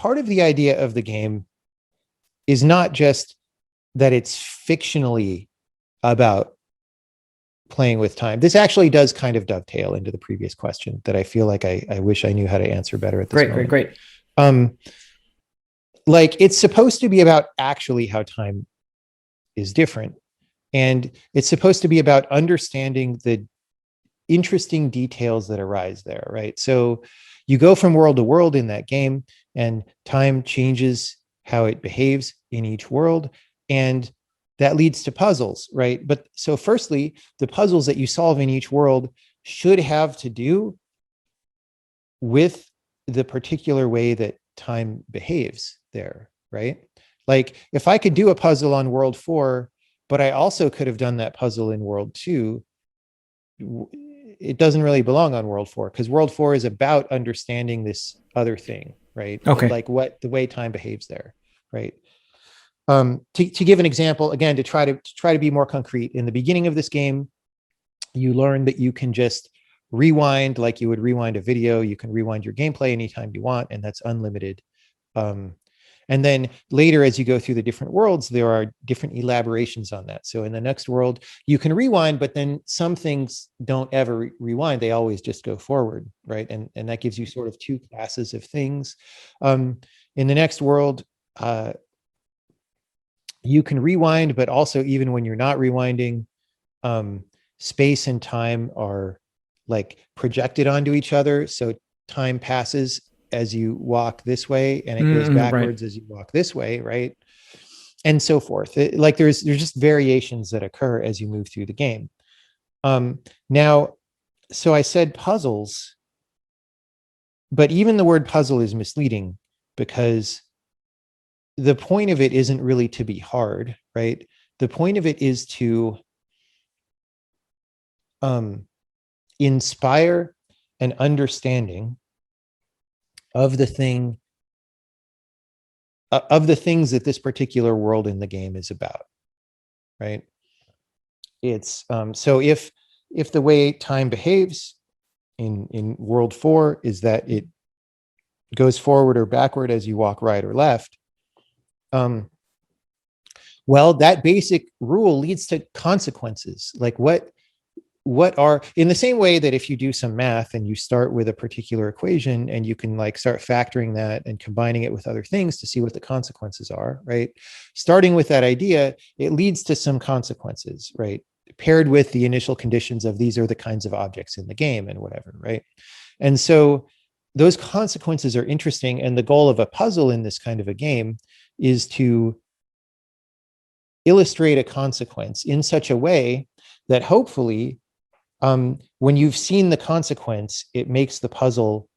part of the idea of the game is not just that it's fictionally about playing with time. This actually does kind of dovetail into the previous question that I feel like I wish I knew how to answer better at this moment. Great. Like it's supposed to be about actually how time is different. And it's supposed to be about understanding the interesting details that arise there, right? So you go from world to world in that game, and time changes how it behaves in each world. And that leads to puzzles, right? But so firstly, the puzzles that you solve in each world should have to do with the particular way that time behaves there, right? Like if I could do a puzzle on world 4, but I also could have done that puzzle in world 2, it doesn't really belong on world 4, because world 4 is about understanding this other thing, right? Okay. Like what the way time behaves there, right? To give an example, again, to try to be more concrete, in the beginning of this game, you learn that you can just rewind like you would rewind a video. You can rewind your gameplay anytime you want, and that's unlimited. And then later, as you go through the different worlds, there are different elaborations on that. So in the next world, you can rewind, but then some things don't ever rewind. They always just go forward, right? And that gives you sort of two classes of things. In the next world, you can rewind, but also even when you're not rewinding, space and time are like projected onto each other. So time passes as you walk this way, and it goes backwards as you walk this way, right? And so forth. Like there's just variations that occur as you move through the game. Now, so I said puzzles, but even the word puzzle is misleading, because the point of it isn't really to be hard, right? The point of it is to inspire an understanding of the thing, of the things that this particular world in the game is about, right? It's so if the way time behaves in world 4 is that it goes forward or backward as you walk right or left, well, that basic rule leads to consequences. Like what are, in the same way that if you do some math and you start with a particular equation and you can like start factoring that and combining it with other things to see what the consequences are, right? Starting with that idea, it leads to some consequences, right? Paired with the initial conditions of these are the kinds of objects in the game and whatever, right? And so those consequences are interesting. And the goal of a puzzle in this kind of a game is to illustrate a consequence in such a way that hopefully when you've seen the consequence, it makes the puzzle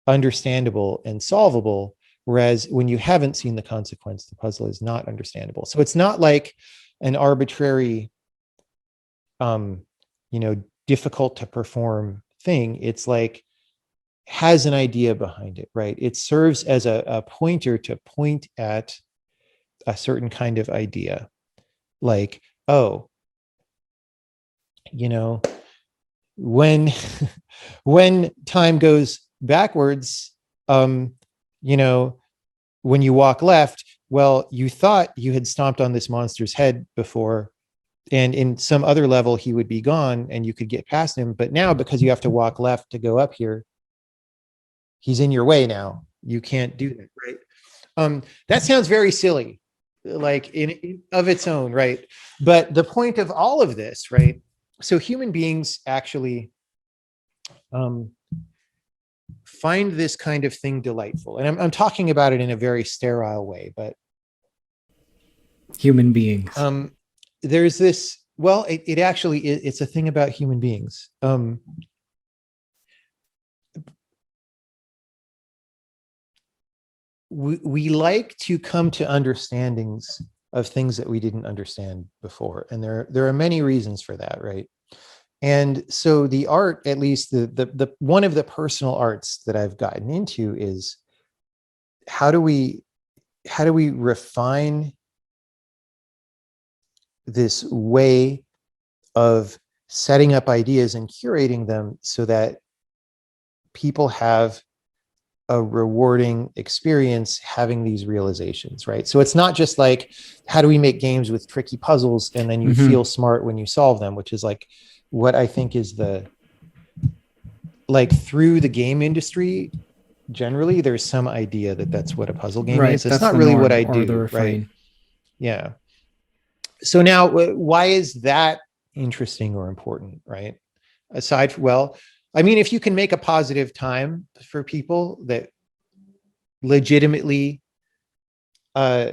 understandable and solvable. Whereas when you haven't seen the consequence, the puzzle is not understandable. So it's not like an arbitrary, difficult to perform thing. It's like has an idea behind it, right? It serves as a pointer to point at a certain kind of idea. Like, oh, when when time goes backwards, when you walk left, well, you thought you had stomped on this monster's head before, and in some other level he would be gone and you could get past him, but now because you have to walk left to go up here, he's in your way now. You can't do that, right? That sounds very silly, like in of its own, right? But the point of all of this, right? So human beings actually find this kind of thing delightful. And I'm talking about it in a very sterile way, but human beings. There's this, well, it actually, it's a thing about human beings. We like to come to understandings of things that we didn't understand before. And there are many reasons for that, right? And so the art, at least the one of the personal arts that I've gotten into is how do we refine this way of setting up ideas and curating them so that people have a rewarding experience having these realizations, right? So it's not just like, how do we make games with tricky puzzles and then you feel smart when you solve them, which is like what I think is the, like, through the game industry generally there's some idea that that's what a puzzle game Right. is. It's That's not the really what norm I or the do, right? refrain. Yeah. So now why is that interesting or important, right? Aside from, well, I mean, if you can make a positive time for people that legitimately uh,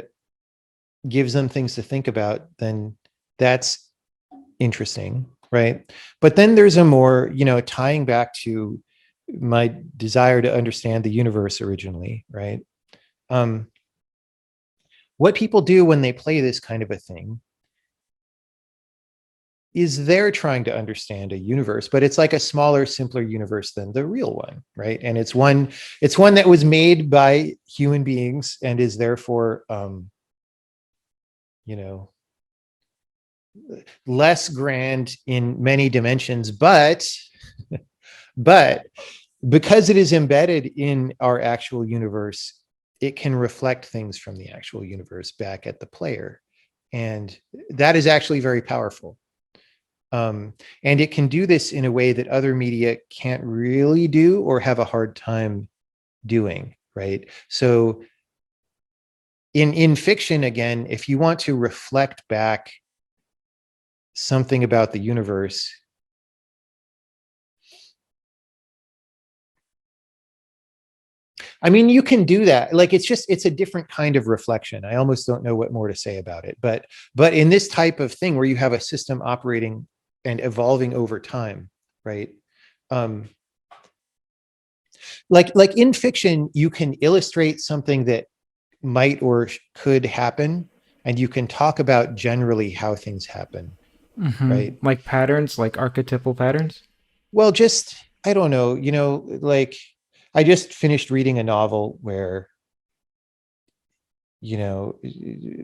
gives them things to think about, then that's interesting, right? But then there's a more, tying back to my desire to understand the universe originally, right? Um, what people do when they play this kind of a thing is they're trying to understand a universe, but it's like a smaller, simpler universe than the real one, right? And it's one that was made by human beings and is therefore, you know, less grand in many dimensions, but because it is embedded in our actual universe, it can reflect things from the actual universe back at the player. And that is actually very powerful. And it can do this in a way that other media can't really do or have a hard time doing, right? So in fiction, again, if you want to reflect back something about the universe, I mean, you can do that. Like, it's a different kind of reflection. I almost don't know what more to say about it. But in this type of thing where you have a system operating and evolving over time, right? Um, like in fiction, you can illustrate something that might or could happen, and you can talk about generally how things happen, right? Like patterns, like archetypal patterns. Well, just, I don't know, like, I just finished reading a novel where, you know,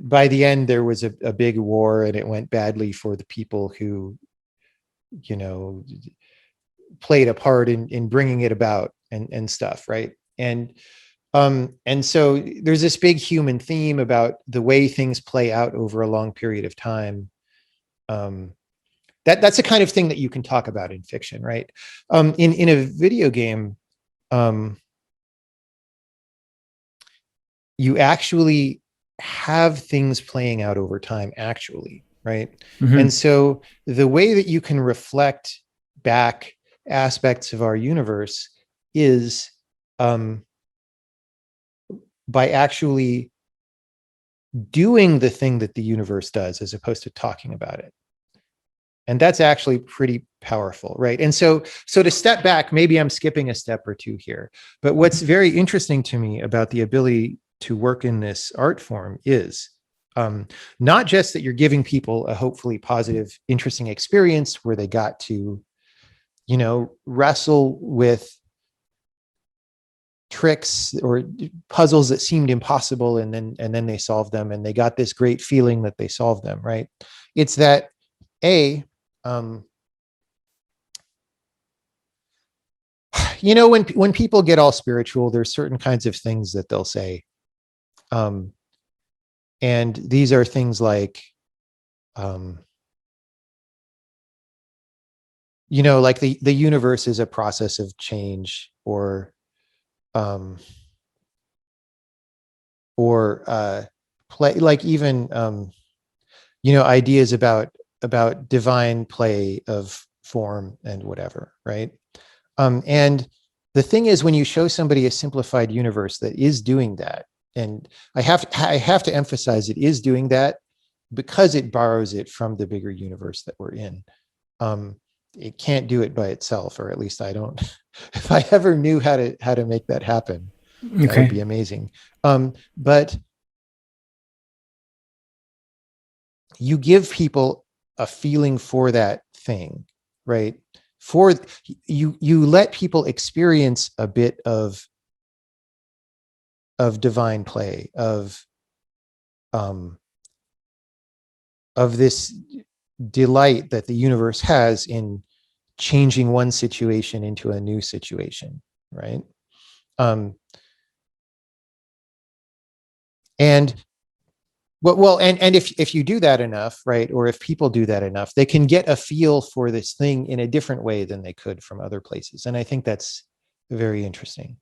by the end there was a big war and it went badly for the people who, you know, played a part in bringing it about and stuff, right? And so there's this big human theme about the way things play out over a long period of time. um, that's the kind of thing that you can talk about in fiction, right? In a video game, um, you actually have things playing out over time, actually, right? And so the way that you can reflect back aspects of our universe is, um, by actually doing the thing that the universe does as opposed to talking about it. And that's actually pretty powerful, right? And so to step back, maybe I'm skipping a step or two here, but what's very interesting to me about the ability to work in this art form is, not just that you're giving people a hopefully positive, interesting experience where they got to, wrestle with tricks or puzzles that seemed impossible, and then they solved them and they got this great feeling that they solved them, right? It's that, a um, when people get all spiritual, there's certain kinds of things that they'll say, um, and these are things like, um, like the universe is a process of change, um, or play, like, even, ideas about divine play of form and whatever, right? And the thing is, when you show somebody a simplified universe that is doing that, and I have to emphasize, it is doing that because it borrows it from the bigger universe that we're in. Um, it can't do it by itself, or at least I don't. If I ever knew how to make that happen, that would Okay. be amazing. But you give people a feeling for that thing, right? For you let people experience a bit of divine play, um of this delight that the universe has in changing one situation into a new situation, right? um And and if you do that enough, right, or if people do that enough, they can get a feel for this thing in a different way than they could from other places. And I think that's very interesting.